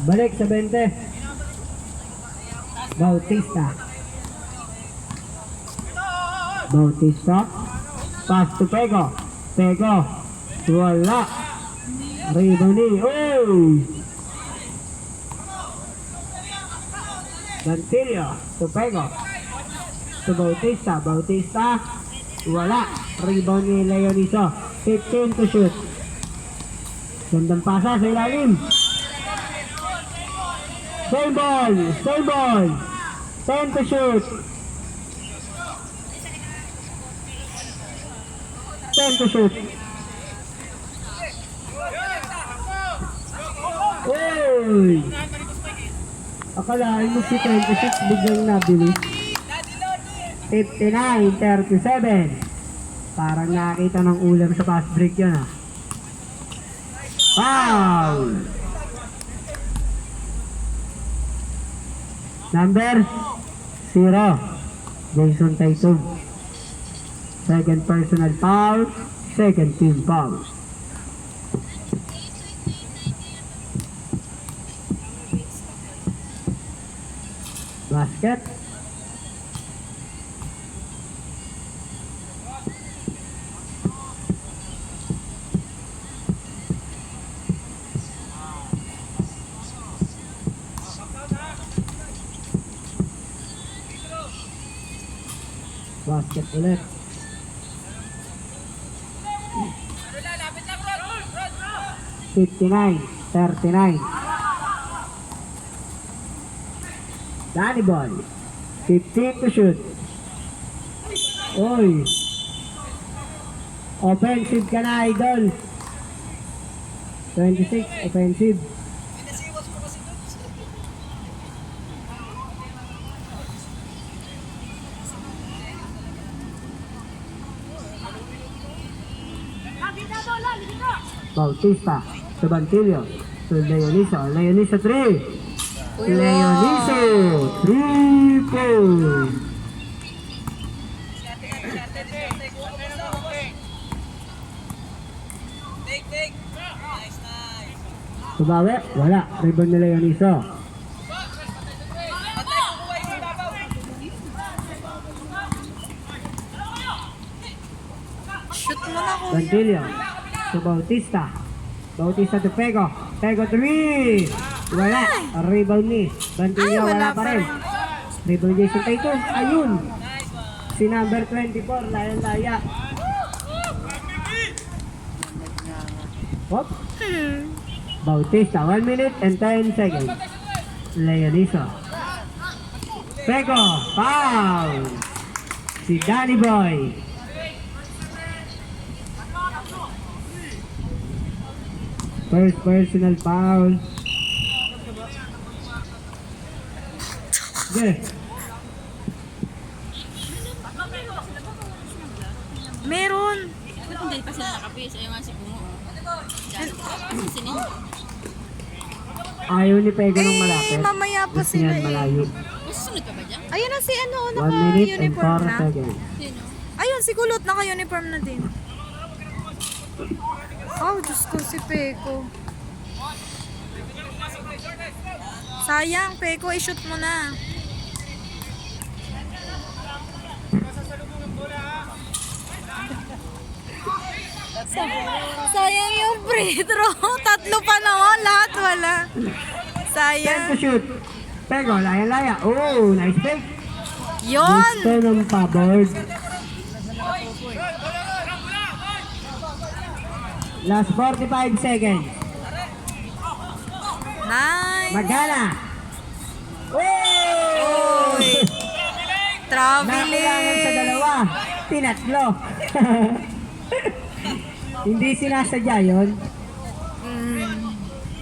Balik sa 20. Bautista. Bautista. Pass to Pego. Pego. Wala. Riboni. Oh! Dantilio. To Pego. To Bautista. Bautista. Wala. Rebound ni Leoniso. 15 to shoot. Gandang pasa sa ilalim. Same ball. Same ball. 10 to shoot. 10 to shoot. Uy! Akalain mo si 26 biglang nabili. 59-37. Parang nakita ng ulam sa fast break yan ah. Foul! Number 0. Jason Tatum. Second personal foul. Second team foul. Basket. Basket ulit. $59, 39. Danny Boy. 15 to shoot. Oy. Offensive ka na, idol. 26, offensive. Bautista, to Bantillo, to Leoniso, Leoniso 3, Leoniso, 3 point. Subawi, wala, rebound ni Leoniso. Shoot mo na ko. Bantillo, to Bautista. Bautista to Pego. Pego 3. Wala. Rebound ni Bantillo. Wala pa rin. Rebound Jason Tatum. Ayun. Si number 24. Layan-laya. Hop. Bautista. 1 minute and 10 seconds. Leoniso. Pego. Foul. Si Danny Boy. First personal foul. Okay. Meron. Ba't hindi pa sila nakapis? Ayaw nga si Bungo. Sinin. Ayaw ni Pego ng malapit. Mamaya pa Gusto sila niyan malayo. Masusunod ka ba dyan? Ayun na si ano, 1 minute and 4 naka-uniform na. seconds. Sino? Ayun, si Kulot naka-uniform na din. Oh, Diyos ko, si Peko. Sayang, Peko, i-shoot mo na. Sayang yung free throw. Tatlo pa naman, lahat wala. 10 Sayang. to shoot. Pego, laya-laya. Oh, nice pick. Yun! Gusto ng pa-board. Last 45 seconds. Nice. Magana. Oh! Uy. Nakulangan sa dalawa. Traveling. Tinatlo. Hindi sinasadya yun.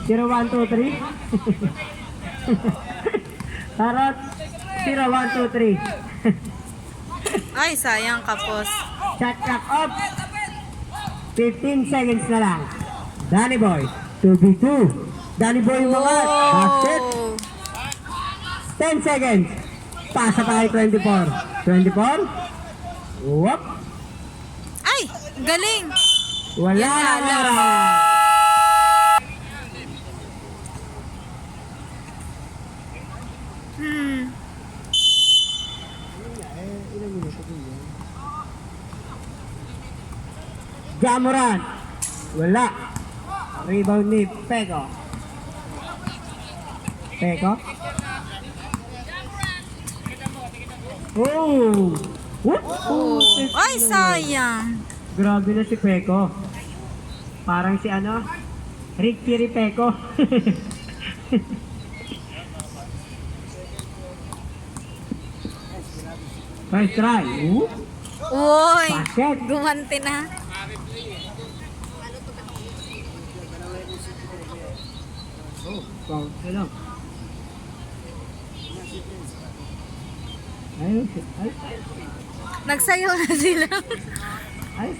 0, 1, 2, 3. Tarot. 0, 1, 2, 3. Ay, sayang kapos. Shot clock off. 15 seconds na lang. Danny Boy. 2v2. Danny Boy mga basket. 10 seconds. Pasa tayo 24. 24. Whoop. Ay, galing. Wala Yan na na lang. oras. Hmm. Ilang minuto din yun? Jamoran. Wala. Rebound ni Peko. Peko. Oh! Whoop! Oh! Ay, sayang. Grabe na si Peko. Parang si ano? Ricky Peko. First try. Whoop! Uy, Basket. gumanti na. Oh, foul ka lang. Ayos. Nagsayaw na sila. Ayos.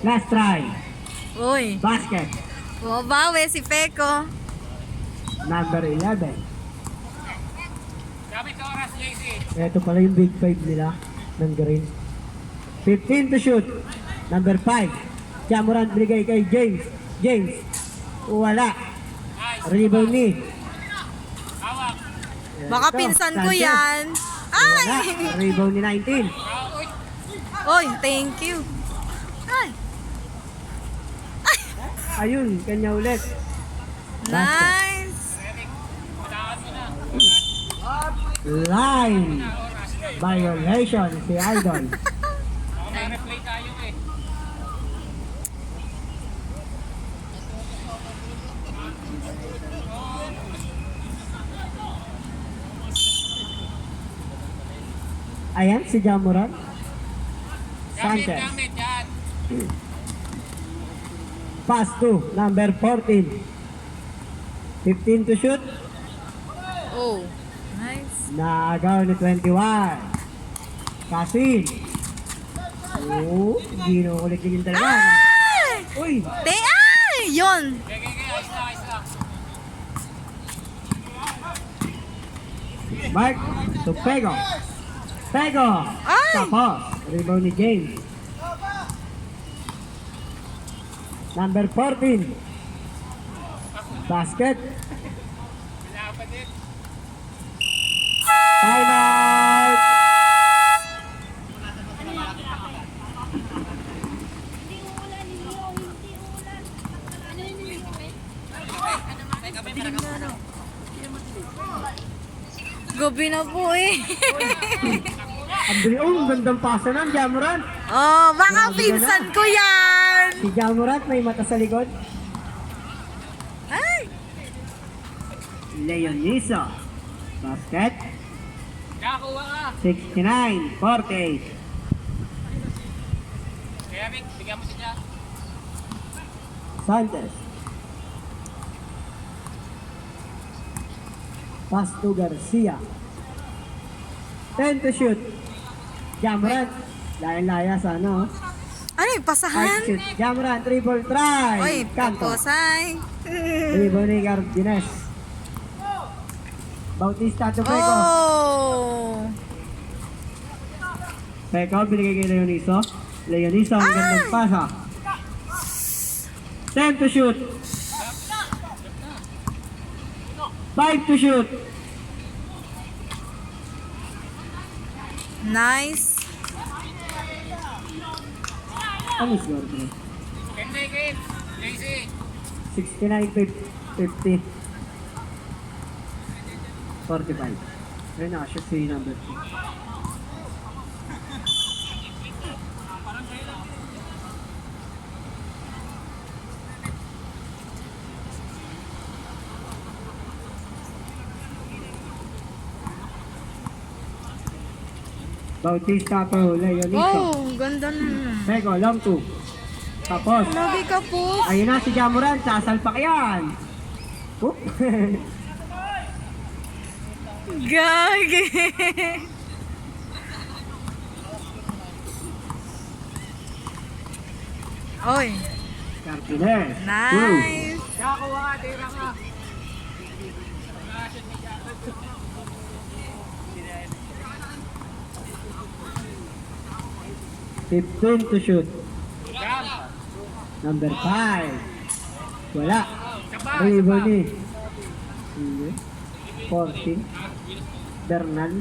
Last try. Uy, Basket. bumabawi si Peko. Number 11. Ito pala yung big 5 nila ng green. 15 to shoot. Number 5. Jamoran binigay kay James. James. Wala. Rebound ni. Baka Ito, pinsan ko Sanchez. yan. Wala. Ay! Rebound ni 19. Uy, thank you. Ay, Ayun, kanya ulit. nice. Line. Violation si Idol. Ayan, si Jamoran. Sanchez. Pass to number 14. 15 to shoot. Oh, nice. Naagaw ni 21. Kasin. Oh, ginukulit din talaga. Ay! Uy, Ay! Yun. Mark to Pego. Pego. Ay! Tapos, rebound ni James. Number 14. Basket. Time out. Gabi na po eh. Ang gandang pasa ng Jamoran. Oh, baka pinsan ko yan. Si Jamoran may mata sa likod. Ay! Leonisa. Basket. 69-48. Sanchez. Pass to Garcia. 10 to shoot. Jamoran. Layan-laya sa ano. Ano yung High pasahan? shoot. Jamoran, triple try. Uy, Kanto. paposay. Rebound ni Cardines. Bautista to Peko. Oh! Peko, binigay kay Leoniso. Leoniso, ang gandang pasa. 10 to shoot. 5 to shoot. Nice. Ano score ko? 69-50. 45. Ayun na, siya si number 2. Bautista to Leoniso. Oh, ganda na. Peko, long 2. Tapos, Lagi ka po. ayun na si Jamoran, sasalpak yan. Oop. Gagi. Oy, Cardines. nice. Two. 15 to shoot. Number 5. Wala. Rebound ni. Sige. 14. Bernal.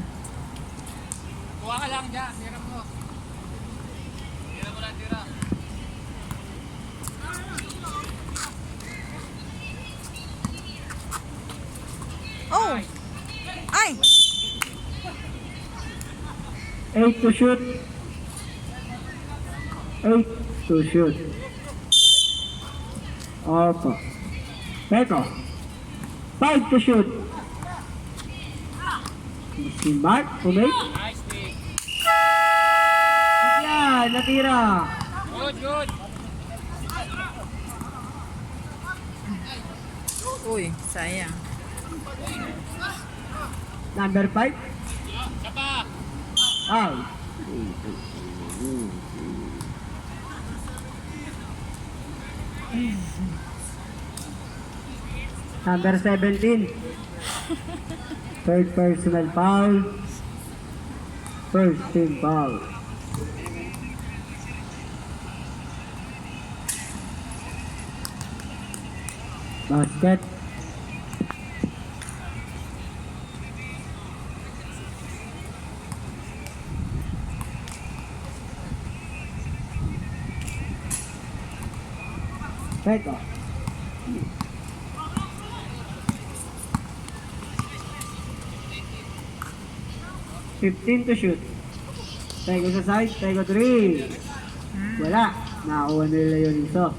Kuha ka lang dyan, tira mo. Tira mo lang, tira. Oh! Ay! 8 to shoot. 8 to shoot. Opo. Peko. 5 to shoot. Si Mark, umay. Nice, Nick. Yan, natira. Good, good. Uy, sayang. Number 5. Isa pa. Out. Number 17. Third personal foul. First team foul. Basket. Peko. Fifteen to shoot. Peko sa side, Peko 3. Wala. Nakakuha nila yun iso.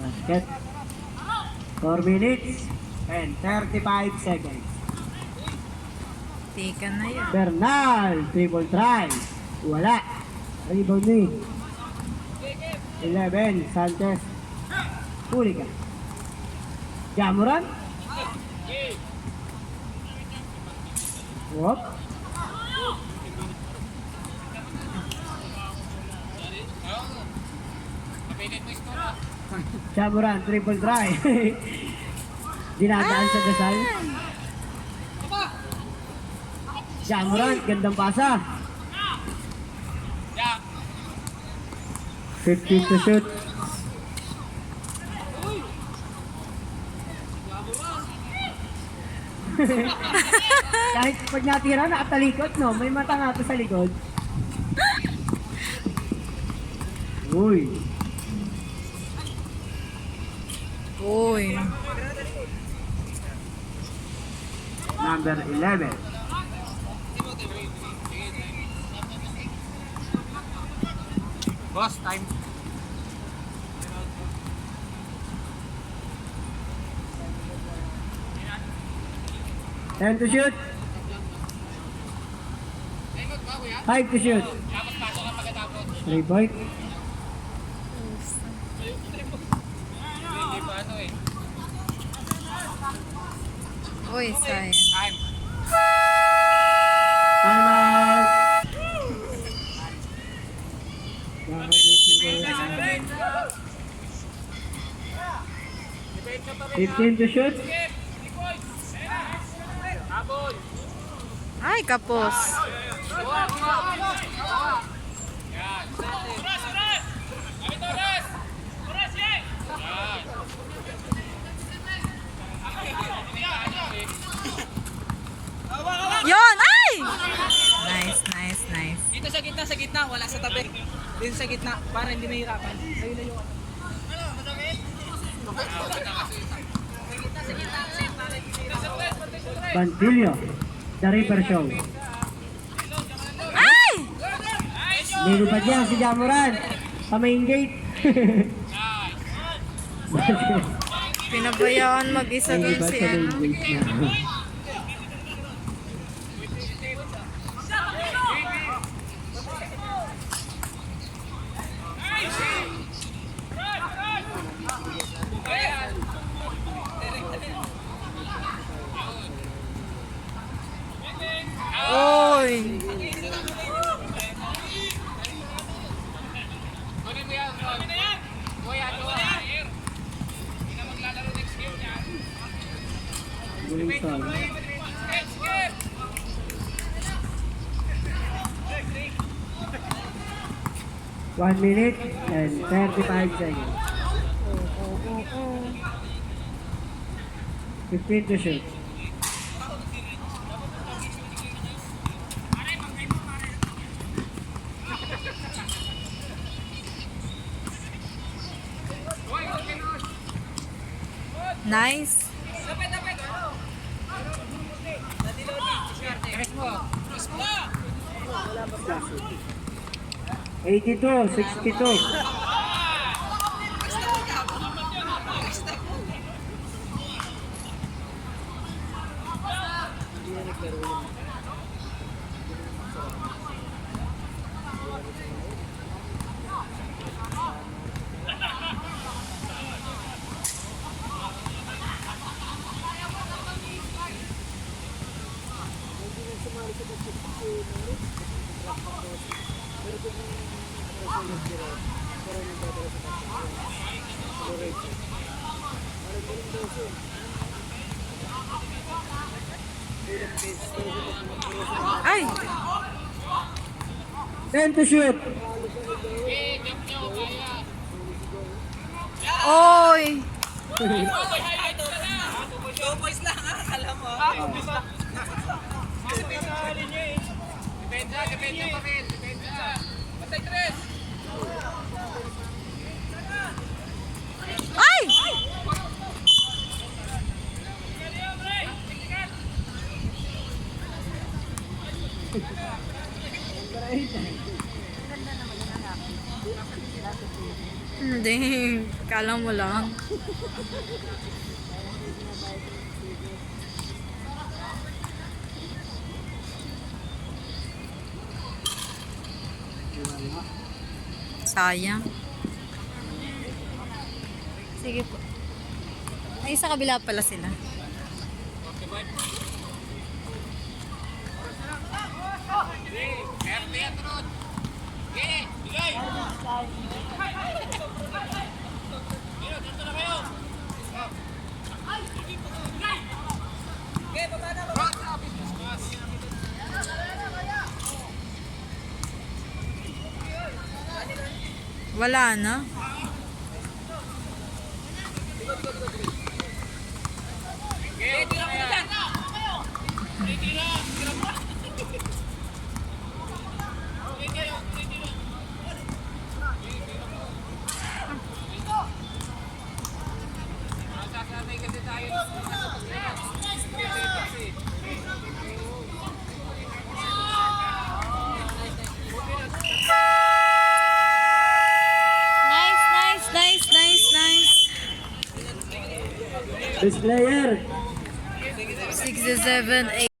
Basket. 4 minutes and 35 seconds. Tika na yun. Bernal, triple try. Wala. Rebound ni. 11, Sanchez. Huli ka. Jamuran. Whoop. Kapilit mo iskora. Jamuran, triple try. Dinadaan sa dasal. Jamuran, gandang pasa. Yeah. 15 to shoot. Kahit pag natira, nakatalikod, no? May mata nga to sa likod. Uy. Uy. Number 11. Boss, time. Ten to shoot. 5 to shoot. Dapat pasok ang pagkatapos. 3 point. Hindi pa ano eh. Uy, sayang. Time. Time out. 15 to shoot. Habol. Ay, kapos. Kuha, kuha. Yan. Oras, oras. Kapit oras. Oras, yan. Yon! Ay! Nice, nice, nice. Dito sa gitna, wala sa tabi. Dito sa gitna, para hindi mahirapan. Sa'yo na yung Bantilio. The Reaper Show. Ay! Nilipad niya si Jamuran sa main gate. Pinabayaan mag-isa dun Nilipad si sa main ano. gate niya. Uy! Kunin mo yan, Ron. Kuya, kuya. Hindi na maglalaro next game yan. Guling song. Next game. One minute and 35 seconds. 15 to shoot. Nice. 82-62. Ay! 10 to shoot. Oy! Depensa pa rin. Depensa. Patay, Tres. Ay! Hindi. Kala mo lang. Sayang. Sige po. Ay, sa kabila pala sila. Wala na. Nice, nice, nice, nice, nice. Best player. 6 to 7, 8.